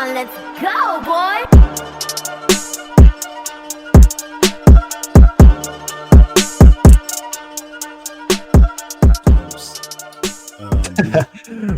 on, let's go, boy!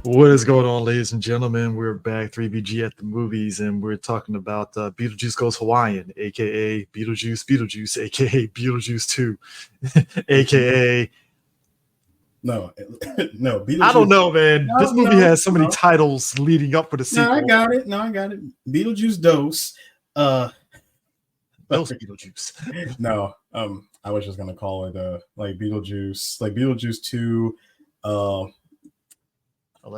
What is going on, ladies and gentlemen? We're back, 3BG at the movies, and we're talking about Beetlejuice Goes Hawaiian, aka Beetlejuice Beetlejuice, aka Beetlejuice 2, aka No, Beetlejuice. I don't know, man. No, this movie no, has so many no. titles leading up for the sequel. No, I got it. Beetlejuice Dose. Those Beetlejuice. No, I was just gonna call it like Beetlejuice 2,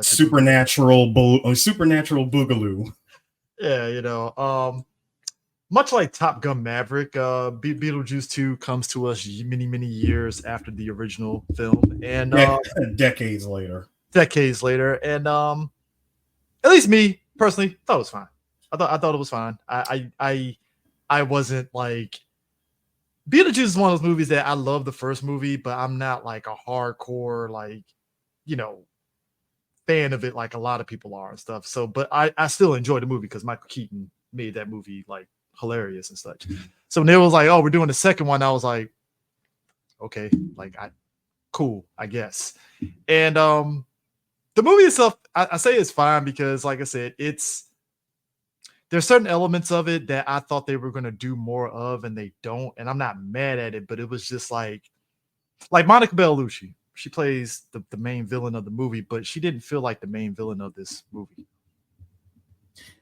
Supernatural Boogaloo. Yeah, much like Top Gun Maverick, Beetlejuice 2 comes to us many years after the original film, and decades later. And at least me personally thought it was fine. I thought it was fine. I wasn't like, Beetlejuice is one of those movies that I love the first movie, but I'm not like a hardcore fan of it like a lot of people are and stuff. So, but I still enjoy the movie because Michael Keaton made that movie like hilarious and such. So when they was like, "Oh, we're doing the second one," I was like, "Okay, like cool, I guess." And the movie itself, I say it's fine because, like I said, there's certain elements of it that I thought they were going to do more of, and they don't. And I'm not mad at it, but it was just like Monica Bellucci. She plays the main villain of the movie, but she didn't feel like the main villain of this movie.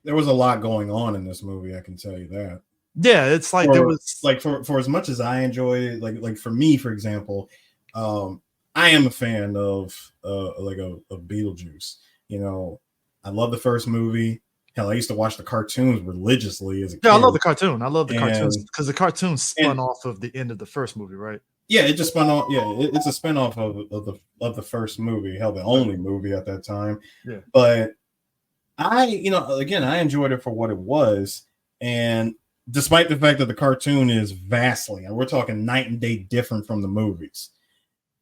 There was a lot going on in this movie, I can tell you that. Yeah, it's like there was like for as much as I enjoy it, like for me, for example, I am a fan of Beetlejuice. You know, I love the first movie. Hell, I used to watch the cartoons religiously as a kid. Yeah, I love the cartoon. I love the cartoons because the cartoon spun off of the end of the first movie, right? Yeah, it just spun off. Yeah, it's a spinoff of the first movie. Hell, the only movie at that time. Yeah, but I enjoyed it for what it was, and despite the fact that the cartoon is vastly, and we're talking night and day different from the movies.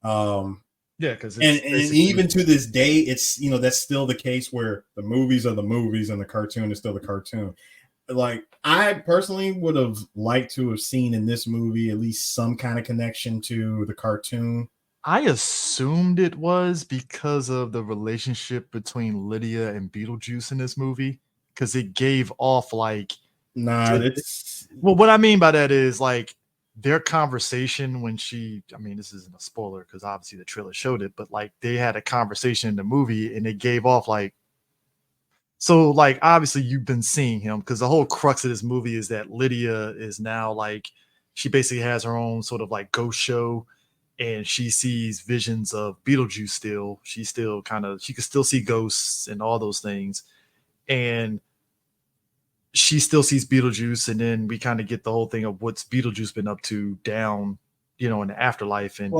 Yeah, because and even to this day, it's that's still the case where the movies are the movies and the cartoon is still the cartoon. Like, I personally would have liked to have seen in this movie at least some kind of connection to the cartoon. I assumed it was because of the relationship between Lydia and Beetlejuice in this movie, because it gave off like, well, what I mean by that is like their conversation when this isn't a spoiler because obviously the trailer showed it, but like they had a conversation in the movie and it gave off like, so like obviously you've been seeing him because the whole crux of this movie is that Lydia is now like, she basically has her own sort of like ghost show and she sees visions of Beetlejuice still. She can still see ghosts and all those things. And she still sees Beetlejuice, and then we kind of get the whole thing of what's Beetlejuice been up to down, in the afterlife. And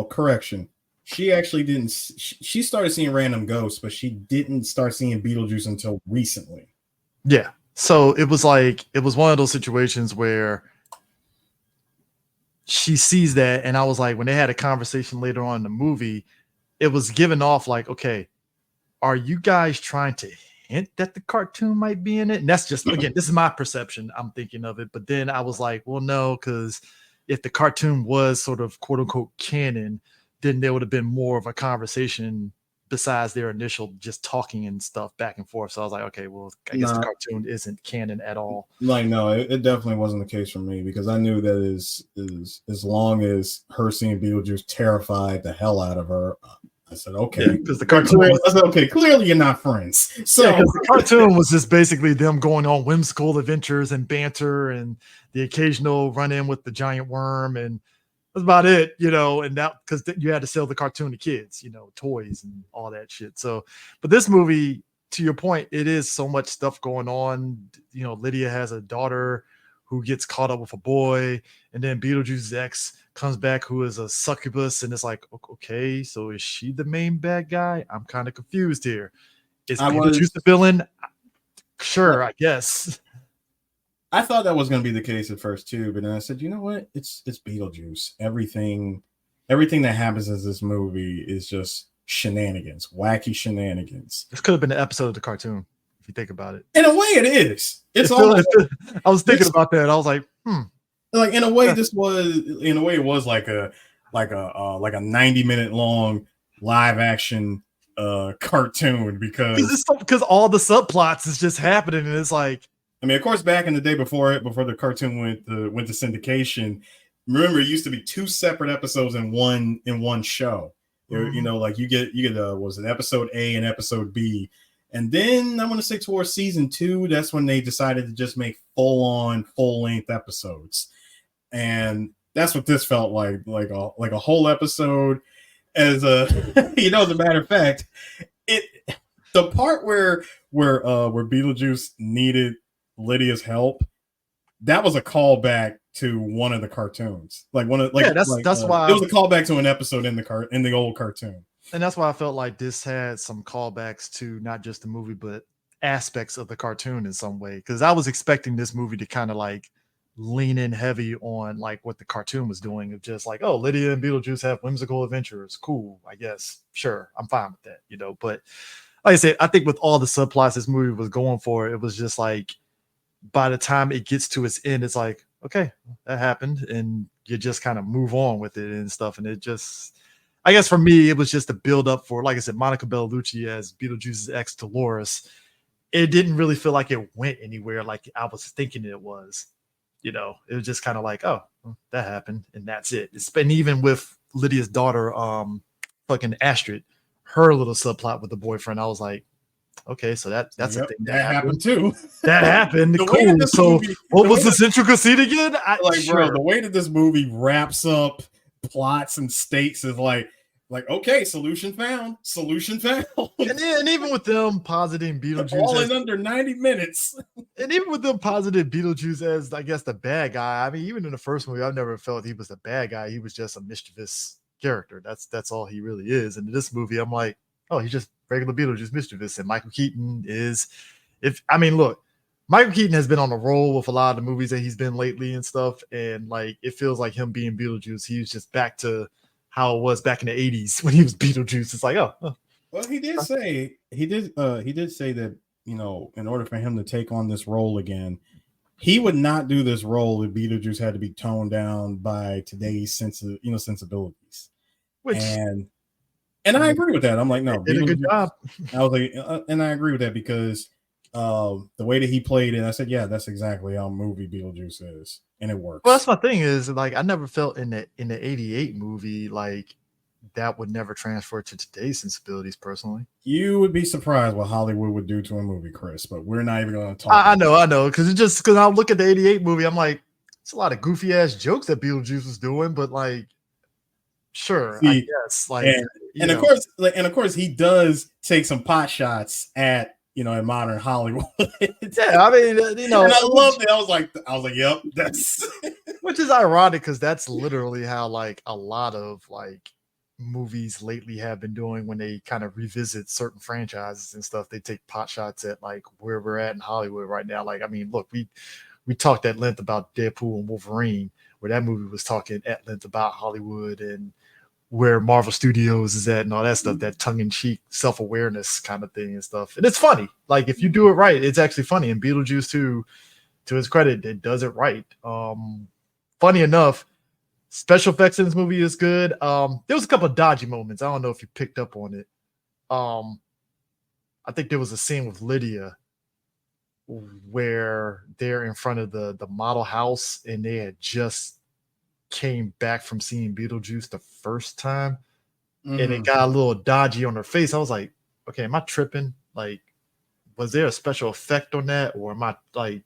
correction. She actually didn't. She started seeing random ghosts, but she didn't start seeing Beetlejuice until recently. Yeah. So it was one of those situations where she sees that, and I was like, when they had a conversation later on in the movie, it was given off like, okay, are you guys trying to hint that the cartoon might be in it? And that's just, again, this is my perception. I'm thinking of it. But then I was like, well, no, because if the cartoon was sort of quote unquote canon, then there would have been more of a conversation besides their initial just talking and stuff back and forth. So I was like, okay, well, I guess the cartoon isn't canon at all. Like, no, it definitely wasn't the case for me because I knew that as long as her seeing Beetlejuice terrified the hell out of her, I said, okay, because the cartoon clearly you're not friends. So the cartoon was just basically them going on whimsical adventures and banter and the occasional run in with the giant worm, and that's about it, and that because you had to sell the cartoon to kids, toys and all that shit. So, but this movie, to your point, it is so much stuff going on. Lydia has a daughter who gets caught up with a boy, and then Beetlejuice's ex comes back who is a succubus, and it's like, okay, so is she the main bad guy? I'm kind of confused here. Is Beetlejuice the villain? Sure, I guess. I thought that was going to be the case at first too, but then I said, you know what? It's Beetlejuice. Everything that happens in this movie is just shenanigans, wacky shenanigans. This could have been an episode of the cartoon. If you think about it, in a way, it is. It's almost. almost. I was thinking about that. I was like, Like in a way, it was like a 90-minute long live action cartoon because all the subplots is just happening, and it's like, I mean, of course, back in the day before the cartoon went to syndication, remember it used to be 2 separate episodes in one show. You know, like you get was it episode A and episode B, and then I want to say towards season 2, that's when they decided to just make full-length episodes, and that's what this felt like a whole episode. As a as a matter of fact, the part where Beetlejuice needed Lydia's help, that was a callback to one of the cartoons. That's why it was a callback to an episode in the old cartoon. And that's why I felt like this had some callbacks to not just the movie, but aspects of the cartoon in some way. Because I was expecting this movie to kind of like lean in heavy on like what the cartoon was doing, of just like, oh, Lydia and Beetlejuice have whimsical adventures. Cool, I guess. Sure, I'm fine with that, But like I said, I think with all the subplots this movie was going for, it was just like by the time it gets to its end, it's like, okay, that happened, and you just kind of move on with it and stuff. And it just, I guess for me, it was just a build up for, like I said, Monica Bellucci as Beetlejuice's ex Dolores. It didn't really feel like it went anywhere like I was thinking it was. It was just kind of like, oh, that happened, and that's it. And even with Lydia's daughter, fucking Astrid, her little subplot with the boyfriend, I was like, okay, so that's a thing that happened too. That happened. Cool. So what was this intricacy again? Bro, the way that this movie wraps up plots and stakes is like, okay, solution found. And even with them positing Beetlejuice all in under 90 minutes. And even with them positing Beetlejuice as, I guess, the bad guy. I mean, even in the first movie, I've never felt he was the bad guy. He was just a mischievous character. That's all he really is. And in this movie, I'm like, oh, he's just regular Beetlejuice mischievous. And Michael Keaton is, look, Michael Keaton has been on a roll with a lot of the movies that he's been lately and stuff. And like, it feels like him being Beetlejuice, he's just back to how it was back in the 80s when he was Beetlejuice. It's like, oh. Well, he did say that, in order for him to take on this role again, he would not do this role if Beetlejuice had to be toned down by today's sensibilities. And I agree with that. I'm like, no, did a good job. I was like, and I agree with that because the way that he played it, I said, yeah, that's exactly how movie Beetlejuice is, and it works. Well, that's my thing is, like, I never felt in the 88 movie like that would never transfer to today's sensibilities. Personally, you would be surprised what Hollywood would do to a movie, Chris. But we're not even going to talk. I know, because I look at the 88 movie, I'm like, it's a lot of goofy ass jokes that Beetlejuice was doing, but like, sure, I guess, like, and of course, he does take some pot shots at in modern Hollywood. Yeah, I mean, and I loved it. I was like, yep, that's which is ironic because that's literally how like a lot of like movies lately have been doing when they kind of revisit certain franchises and stuff. They take pot shots at like where we're at in Hollywood right now. Like, I mean, look, we talked at length about Deadpool and Wolverine, where that movie was talking at length about Hollywood and where Marvel Studios is at and all that stuff, that tongue-in-cheek self-awareness kind of thing and stuff. And it's funny. Like, if you do it right, it's actually funny. And Beetlejuice, too, to his credit, it does it right. Funny enough, special effects in this movie is good. There was a couple of dodgy moments. I don't know if you picked up on it. I think there was a scene with Lydia where they're in front of the model house and they had just came back from seeing Beetlejuice the first time, and it got a little dodgy on her face. I was like, okay, am I tripping? Like, was there a special effect on that, or am I like,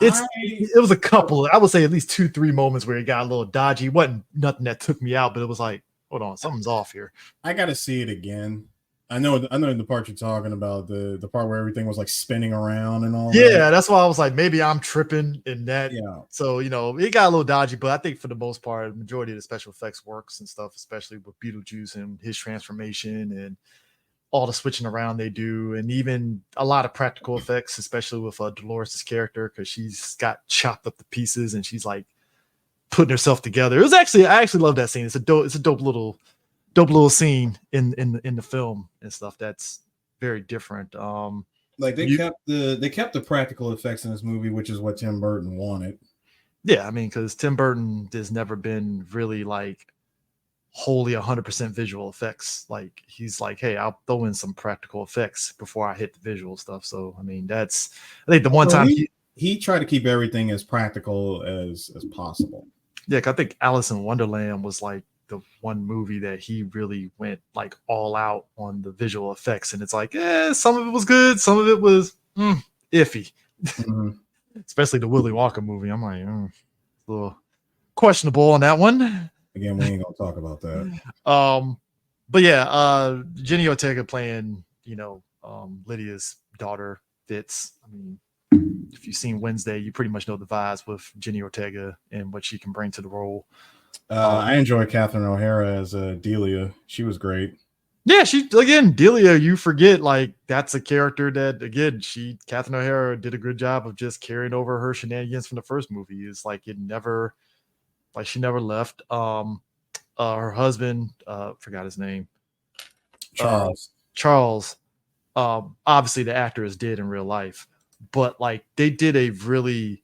it was a couple, I would say at least 2-3 moments where it got a little dodgy. It wasn't nothing that took me out, but it was like, hold on, something's off here. I gotta see it again. I know the part you're talking about, the part where everything was like spinning around and all. Yeah, that's why I was like, maybe I'm tripping in that. Yeah. So, it got a little dodgy, but I think for the most part, the majority of the special effects works and stuff, especially with Beetlejuice and his transformation and all the switching around they do, and even a lot of practical effects, especially with Dolores' character, because she's got chopped up to pieces and she's like putting herself together. I actually love that scene. It's a dope little scene in the film and stuff. That's very different. Like they kept the practical effects in this movie, which is what Tim Burton wanted. Yeah, I mean, because Tim Burton has never been really like wholly 100% visual effects. Like he's like, hey, I'll throw in some practical effects before I hit the visual stuff. So I mean, I think the one time he tried to keep everything as practical as possible. Yeah, I think Alice in Wonderland was like the one movie that he really went like all out on the visual effects, and it's like, some of it was good, some of it was iffy. Mm-hmm. Especially the Willy Wonka movie. I'm like, a little questionable on that one. Again, we ain't gonna talk about that. But yeah, Jenny Ortega playing, Lydia's daughter fits. I mean, if you've seen Wednesday, you pretty much know the vibes with Jenny Ortega and what she can bring to the role. I enjoy Catherine O'Hara as Delia. She was great. Yeah, Delia, you forget, like, that's a character that, again, Catherine O'Hara did a good job of just carrying over her shenanigans from the first movie. It's like she never left. Her husband, forgot his name. Charles. Obviously the actor is dead in real life, but like they did a really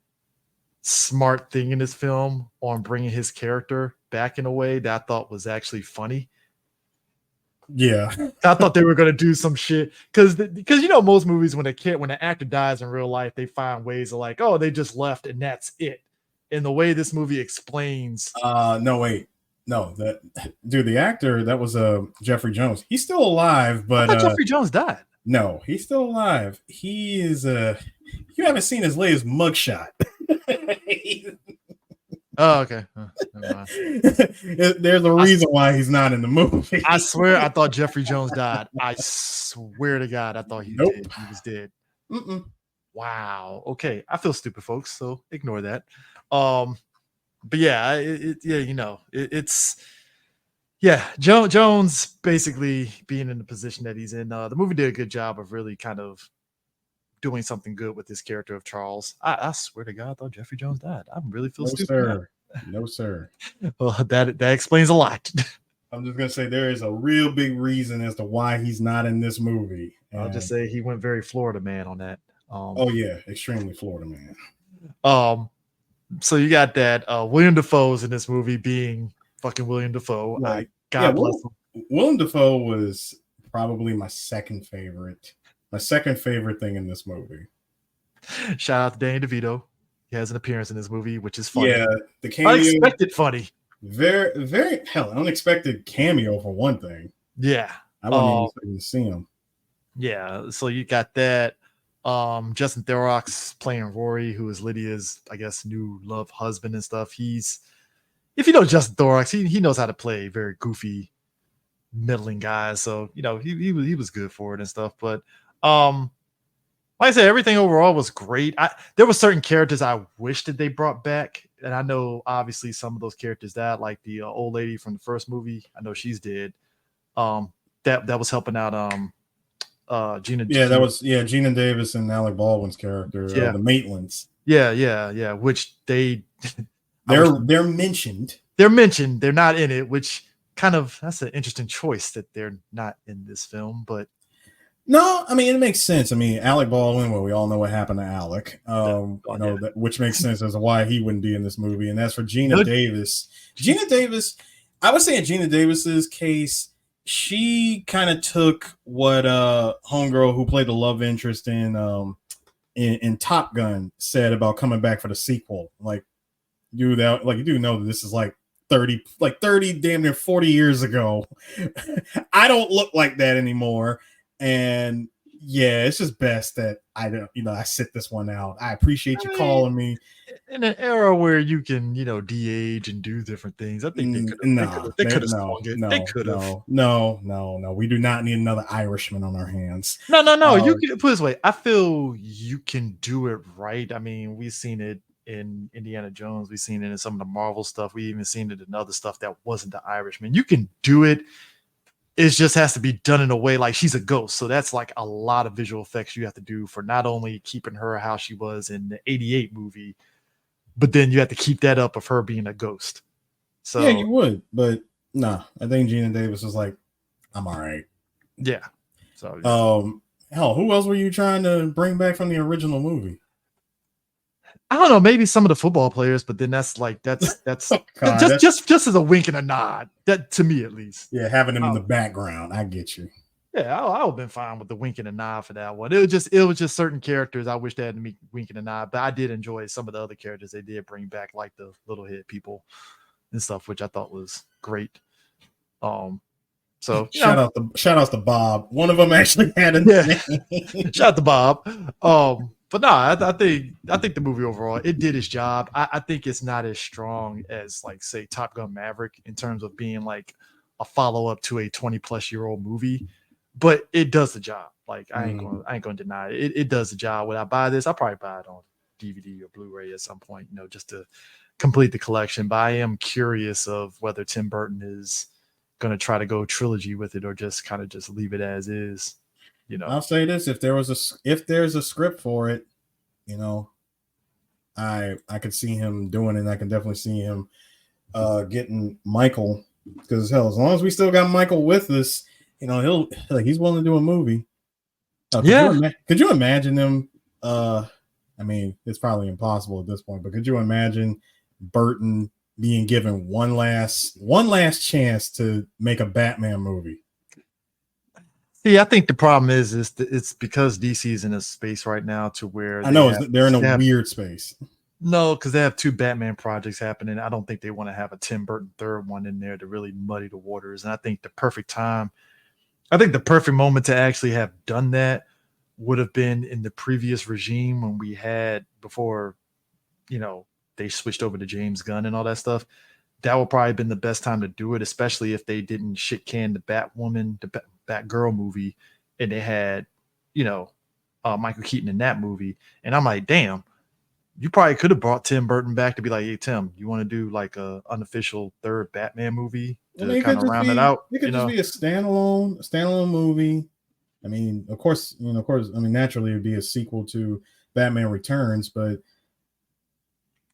smart thing in this film on bringing his character back in a way that I thought was actually funny. Yeah, I thought they were gonna do some shit because most movies when an actor dies in real life, they find ways of like, oh, they just left and that's it. And the way this movie explains, the actor that was Jeffrey Jones. He's still alive, but I thought Jeffrey Jones died. No, he's still alive. He is you haven't seen his latest mugshot. Oh, okay. There's a reason why he's not in the movie. I swear I thought Jeffrey Jones died. I swear to God, I thought he was dead. Mm-mm. Wow. Okay. I feel stupid, folks, so ignore that. But yeah, Jones basically being in the position that he's in. The movie did a good job of really kind of doing something good with this character of Charles. I swear to God, I thought Jeffrey Jones died. I really feel stupid. Sir. No, sir. Well, that explains a lot. I'm just gonna say there is a real big reason as to why he's not in this movie. I'll just say he went very Florida man on that. Oh yeah, extremely Florida man. So you got that William Defoe's in this movie being fucking William Defoe. God bless him. William Defoe was probably my second favorite thing in this movie. Shout out to Danny DeVito. He has an appearance in this movie, which is funny. Yeah, the cameo, unexpected funny. Very, very unexpected cameo for one thing. Yeah, I wasn't even expecting to see him. Yeah, so you got that. Justin Theroux playing Rory, who is Lydia's, I guess, new love husband and stuff. If you know Justin Theroux, he knows how to play very goofy, middling guys. So he was good for it and stuff. But like I said, everything overall was great. There were certain characters I wish that they brought back, and I know obviously some of those characters died, like the old lady from the first movie. I know she's dead. That was helping out Gina. Yeah, that was Gina Davis and Alec Baldwin's character, the Maitlands. Yeah. Which they're mentioned. They're mentioned. They're not in it, which that's an interesting choice that they're not in this film. But no, I mean it makes sense. I mean Alec Baldwin. Well, we all know what happened to Alec. Which makes sense as to why he wouldn't be in this movie. And that's for Gina Davis. Gina Davis. I would say in Gina Davis's case, she kind of took what homegirl who played the love interest in Top Gun said about coming back for the sequel. Like you do know that this is like 30 damn near 40 years ago. I don't look like that anymore. And yeah, it's just best that I don't, I sit this one out. I appreciate you calling me. In an era where you can, de-age and do different things, I think they could have swung it. No. We do not need another Irishman on our hands. No. You can put it this way. I feel you can do it right. I mean, we've seen it in Indiana Jones. We've seen it in some of the Marvel stuff. We even seen it in other stuff that wasn't the Irishman. You can do it. It just has to be done in a way like she's a ghost. So that's like a lot of visual effects you have to do for not only keeping her how she was in the 88 movie, but then you have to keep that up of her being a ghost. So yeah, you would, but I think Gina Davis was like, I'm all right. Yeah. So Hell, who else were you trying to bring back from the original movie? I don't know, maybe some of the football players, but then that's oh God, just as a wink and a nod. That to me at least. Yeah, having them in the background. I get you. Yeah, I would have been fine with the wink and a nod for that one. It was just certain characters I wish they had to wink and a nod, but I did enjoy some of the other characters they did bring back, like the little head people and stuff, which I thought was great. So shout out to Bob. One of them actually had a name. Shout out to Bob. But no, I think the movie overall it did its job. I think it's not as strong as like say Top Gun Maverick in terms of being like a follow up to a 20-plus-year-old movie, but it does the job. Like I ain't gonna deny it. It does the job. Would I buy this? I'll probably buy it on DVD or Blu-ray at some point, just to complete the collection. But I am curious of whether Tim Burton is going to try to go trilogy with it or just kind of just leave it as is. I'll say this: if there's a script for it, I could see him doing it. And I can definitely see him getting Michael, because hell, as long as we still got Michael with us, he's willing to do a movie. Could you imagine them? I mean, it's probably impossible at this point, but could you imagine Burton being given one last chance to make a Batman movie? See, I think the problem is it's because DC's in a space right now to where they're in a weird space. No, because they have 2 Batman projects happening. I don't think they want to have a Tim Burton third one in there to really muddy the waters. And I think the perfect moment to actually have done that would have been in the previous regime when we had before, they switched over to James Gunn and all that stuff. That would probably have been the best time to do it, especially if they didn't shit can the Batwoman, the Batgirl movie, and they had, Michael Keaton in that movie. And I'm like, damn, you probably could have brought Tim Burton back to be like, hey, Tim, you want to do like a unofficial third Batman movie to kind of round it out? It could just be a standalone movie. I mean, of course, naturally it'd be a sequel to Batman Returns, but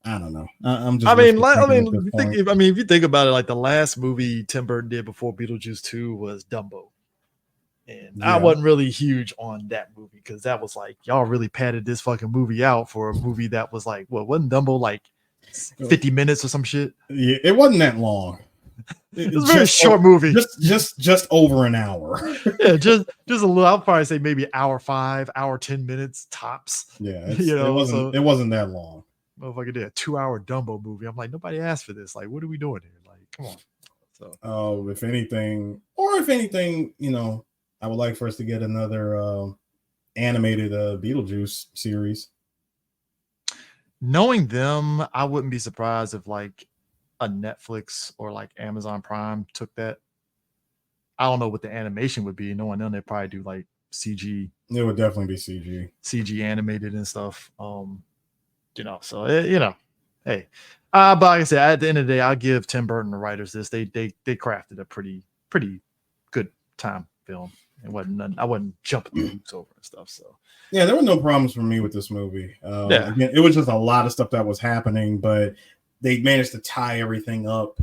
I don't know. If you think about it, like the last movie Tim Burton did before Beetlejuice 2 was Dumbo. And I wasn't really huge on that movie because that was like, y'all really padded this fucking movie out for a movie that was like, wasn't Dumbo like 50 minutes or some shit? Yeah, it wasn't that long. It was a very short movie. Just over an hour. Yeah, just a little. I'll probably say maybe hour 5, hour 10 minutes tops. Yeah, it wasn't that long. Motherfucker did a 2-hour Dumbo movie. I'm like, nobody asked for this. Like, what are we doing here? Like, come on. So, if anything, I would like for us to get another animated Beetlejuice series. Knowing them, I wouldn't be surprised if like a Netflix or like Amazon Prime took that. I don't know what the animation would be. Knowing them, they'd probably do like CG. It would definitely be CG animated and stuff. So hey, but like I said, at the end of the day, I'll give Tim Burton the writers this. They crafted a pretty good time film. It wasn't nothing. I wasn't jumping the hoops over and stuff. So yeah, there were no problems for me with this movie. Again, it was just a lot of stuff that was happening, but they managed to tie everything up.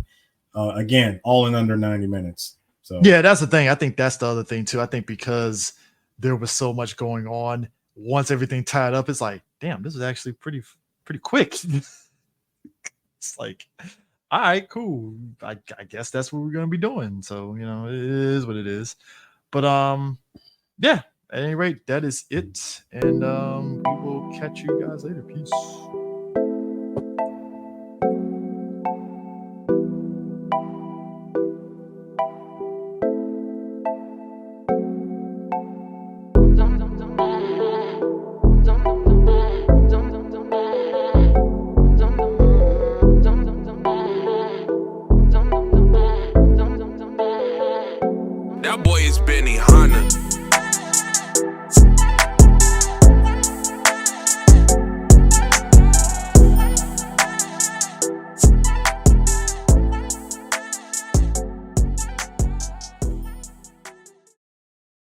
Again, all in under 90 minutes. So yeah, that's the thing. I think that's the other thing too. I think because there was so much going on, once everything tied up, it's like, damn, this is actually pretty quick. It's like, all right, cool. I guess that's what we're gonna be doing. So it is what it is. But yeah. At any rate, that is it, and we will catch you guys later. Peace. That boy is Benny Hanna.